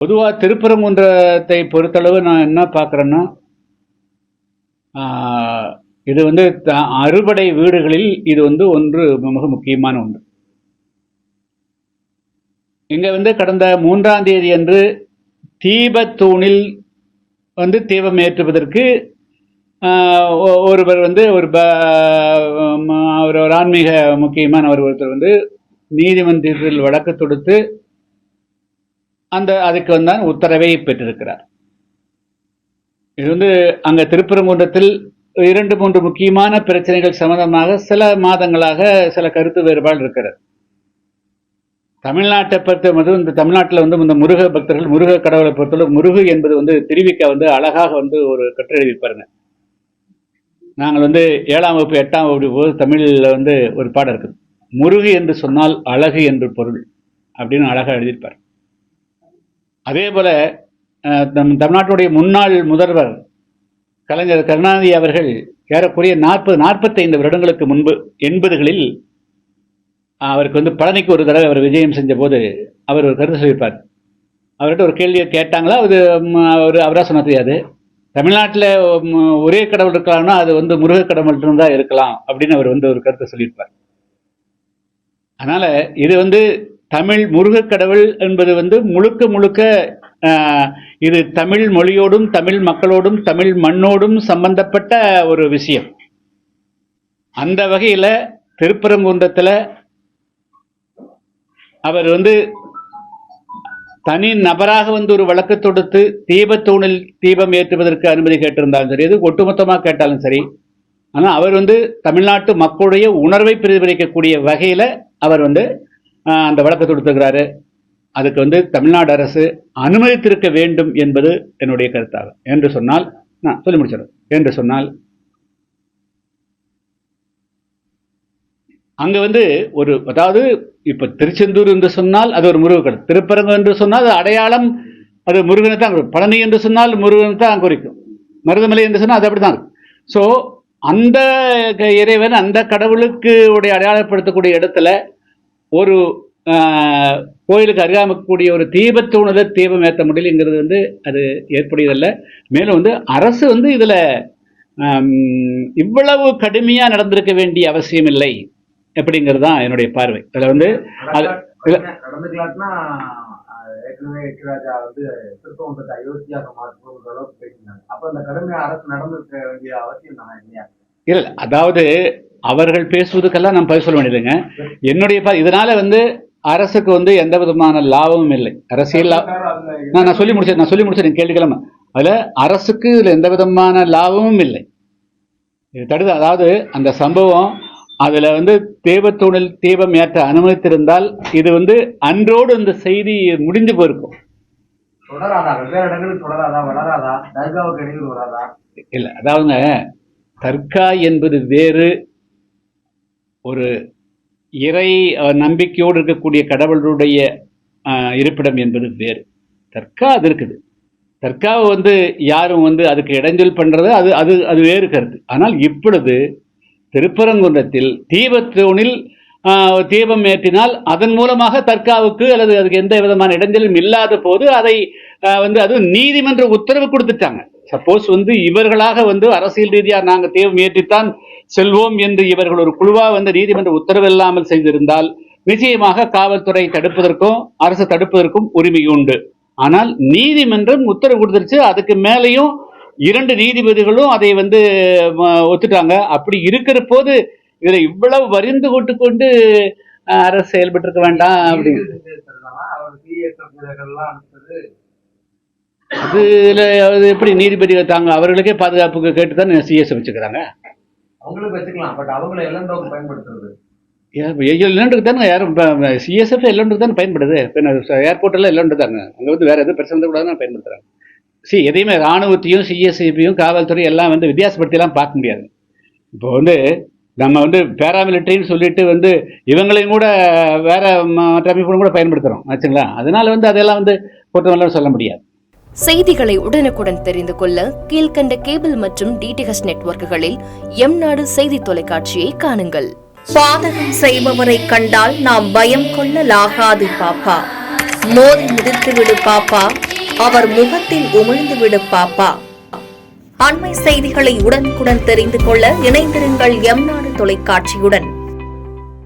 பொதுவாக திருப்பரங்குன்றத்தை பொறுத்தளவு நான் என்ன பார்க்குறேன்னா, இது வந்து அறுபடை வீடுகளில் இது வந்து ஒன்று மிக முக்கியமான ஒன்று. இங்கே வந்து கடந்த 3ஆம் தேதி அன்று தீபத்தூணில் வந்து தீபம் ஏற்றுவதற்கு ஒருவர் வந்து ஒரு ஆன்மீக முக்கியமானவர் ஒருத்தர் வந்து நீதிமன்றத்தில் வழக்கு தொடுத்து அதுக்கு வந்தான் உத்தரவை பெற்றிருக்கிறார். இது வந்து அங்க திருப்பரங்குன்றத்தில் 2-3 முக்கியமான பிரச்சனைகள் சம்பந்தமாக சில மாதங்களாக சில கருத்து வேறுபாடு இருக்கிறது. தமிழ்நாட்டை பொறுத்த மட்டும் இந்த தமிழ்நாட்டில் வந்து இந்த முருக பக்தர்கள் முருக கடவுளை பொறுத்தவரை முருகு என்பது வந்து திருவிக்க வந்து அழகாக வந்து ஒரு கட்டுரை எழுதிப்பாருங்க. நாங்கள் வந்து 7ஆம் வகுப்பு 8ஆம் வகுப்பு போது தமிழில் வந்து ஒரு பாடம் இருக்குது. முருகு என்று சொன்னால் அழகு என்று பொருள் அப்படின்னு அழகாக எழுதியிருப்பார். அதே போல தமிழ்நாட்டுடைய முன்னாள் முதல்வர் கலைஞர் கருணாநிதி அவர்கள் ஏறக்குறைய 40-45 வருடங்களுக்கு முன்பு 80களில் அவருக்கு வந்து பழனிக்கு ஒரு தடவை அவர் விஜயம் செஞ்ச போது அவர் ஒரு கருத்து சொல்லியிருப்பார். அவர்கிட்ட ஒரு கேள்வியை கேட்டாங்களா, அவராக சொன்ன தெரியாது. தமிழ்நாட்டில் ஒரே கடவுள் இருக்கலாம்னா அது வந்து முருக கடவுள் தான் இருக்கலாம் அப்படின்னு அவர் வந்து ஒரு கருத்தை சொல்லியிருப்பார். அதனால இது வந்து தமிழ் முருகக் கடவுள் என்பது வந்து முழுக்க இது தமிழ் மொழியோடும் தமிழ் மக்களோடும் தமிழ் மண்ணோடும் சம்பந்தப்பட்ட ஒரு விஷயம். அந்த வகையில திருப்பரங்குன்றத்தில் அவர் வந்து தனி நபராக வந்து ஒரு வழக்கு தொடுத்து தீபத்தூணில் தீபம் ஏற்றுவதற்கு அனுமதி கேட்டிருந்தாலும் சரி, அது ஒட்டுமொத்தமாக கேட்டாலும் சரி, ஆனால் அவர் வந்து தமிழ்நாட்டு மக்களுடைய உணர்வை பிரதிபலிக்கக்கூடிய வகையில் அவர் வந்து அந்த வழக்கு தொடுத்துக்கிறாரு. அதுக்கு வந்து தமிழ்நாடு அரசு அனுமதித்திருக்க வேண்டும் என்பது என்னுடைய கருத்தாகும். என்று சொன்னால் நான் சொல்லி முடிச்சிடும். என்று சொன்னால் அங்க வந்து அதாவது இப்ப திருச்செந்தூர் என்று சொன்னால் அது ஒரு முருகன் கடவுள், திருப்பரங்கு என்று சொன்னால் அது அடையாளம், அது முருகனை தான். பழனி என்று சொன்னால் முருகனை தான் குறிக்கும், மருதமலை என்று சொன்னால் அது அப்படிதான் இருக்கும். ஸோ அந்த இறைவன் அந்த கடவுளுக்கு உடைய அடையாளப்படுத்தக்கூடிய இடத்துல ஒரு கோயிலுக்கு அருகாமக்கூடிய ஒரு தீபத்தூணில தீபம் ஏற்ற முடியலங்கிறது வந்து அது ஏற்புடையதில்லை. மேலும் வந்து அரசு வந்து இதுல இவ்வளவு கடுமையா நடந்திருக்க வேண்டிய அவசியம் இல்லை அப்படிங்கிறது தான் என்னுடைய பார்வை. அதுல வந்து இல்ல, அதாவது அவர்கள் பேசுவதுக்கெல்லாம் நான் பதில் சொல்ல வேண்டியதுங்க. என்னுடைய இதனால வந்து அரசுக்கு வந்து எந்த விதமான லாபமும் இல்லை. அரசியல் நான் சொல்லி முடிச்சேன் கேள்விக்கிழமை. அதுல அரசுக்கு இதுல எந்த விதமான லாபமும் இல்லை. இது தடுத்து, அதாவது அந்த சம்பவம் அதுல வந்து தீபத்தூணில் தீபம் ஏற்ற அனுமதித்திருந்தால் இது வந்து அன்றோடு இந்த செய்தி முடிஞ்சு போயிருக்கும். இல்ல, அதாவதுங்க தர்கா என்பது வேறு, ஒரு இறை நம்பிக்கையோடு இருக்கக்கூடிய கடவுளுடைய இருப்பிடம் என்பது வேறு. தர்கா அது இருக்குது. தர்காவை வந்து யாரும் வந்து அதுக்கு இடைஞ்சல் பண்றது அது அது அது வேறு கருத்து. ஆனால் இப்பொழுது திருப்பரங்குன்றத்தில் தீபத்தூணில் தீபம் ஏற்றினால் அதன் மூலமாக தர்காவுக்கு அல்லது அதுக்கு எந்த விதமான இடைஞ்சலும் இல்லாத போது அதை வந்து அது நீதிமன்ற உத்தரவு கொடுத்துட்டாங்க. சப்போஸ் வந்து இவர்களாக வந்து அரசியல் ரீதியாக நாங்கள் தீபம் ஏற்றித்தான் செல்வோம் என்று இவர்கள் ஒரு குழுவா வந்து நீதிமன்ற உத்தரவு இல்லாமல் செய்திருந்தால் நிச்சயமாக காவல்துறை தடுப்பதற்கும் அரசு தடுப்பதற்கும் உரிமை உண்டு. ஆனால் நீதிமன்றம் உத்தரவு கொடுத்துருச்சு. அதுக்கு மேலேயும் 2 நீதிபதிகளும் அதை வந்து ஒத்துட்டாங்க. அப்படி இருக்கிற போது இதை இவ்வளவு வரிந்து கொண்டு அரசு செயல்பட்டு இருக்க வேண்டாம் அப்படின்னு அதுல எப்படி நீதிபதிகள் தாங்க அவர்களுக்கே பாதுகாப்புக்கு கேட்டுதான் சிஎஸ் வச்சுக்கிறாங்க. அவங்களுக்கு வச்சுக்கலாம், பட் அவங்களை எல்லோரும் பயன்படுத்துறது எல்லோருக்கு தானே. யாரும் சிஎஸ்எஃப் எல்லோருக்கு தானே பயன்படுது. ஏர்போர்ட் எல்லாம் எல்லோரும் தாங்க. அங்க வந்து வேற எதுவும் பிரச்சனை கூடாது பயன்படுத்துறாங்க. எதையுமே ராணுவத்தையும் சிஎஸ்எஃப்பையும் காவல்துறை எல்லாம் வந்து வித்தியாசப்படுத்திலாம் பார்க்க முடியாது. இப்போ வந்து நம்ம வந்து பேராமிலிட்டரின்னு சொல்லிட்டு வந்து இவங்களையும் கூட வேற மற்ற அமைப்புகளும் கூட பயன்படுத்துறோம் ஆச்சுங்களா. அதனால வந்து அதெல்லாம் வந்து குற்றமெல்லாம் சொல்ல முடியாது. செய்திகளை உடனுக்குடன் தெரிந்து கொள்ள கீழ்கண்ட கேபிள் மற்றும் டிடிஎச் நெட்வொர்க்குகளில் எம்நாடு செய்தி தொலைக்காட்சியை காணுங்கள். பாதகம் செய்பவரை கண்டால் நாம் பயம் கொள்ளலாகாது பாப்பா. மோதி மிதித்து விடு பாப்பா, அவர் முகத்தில் உமிழ்ந்து விடு பாப்பா. அண்மை செய்திகளை உடனுக்குடன் தெரிந்து கொள்ள இணைந்திருங்கள் எம் நாடு தொலைக்காட்சியுடன்.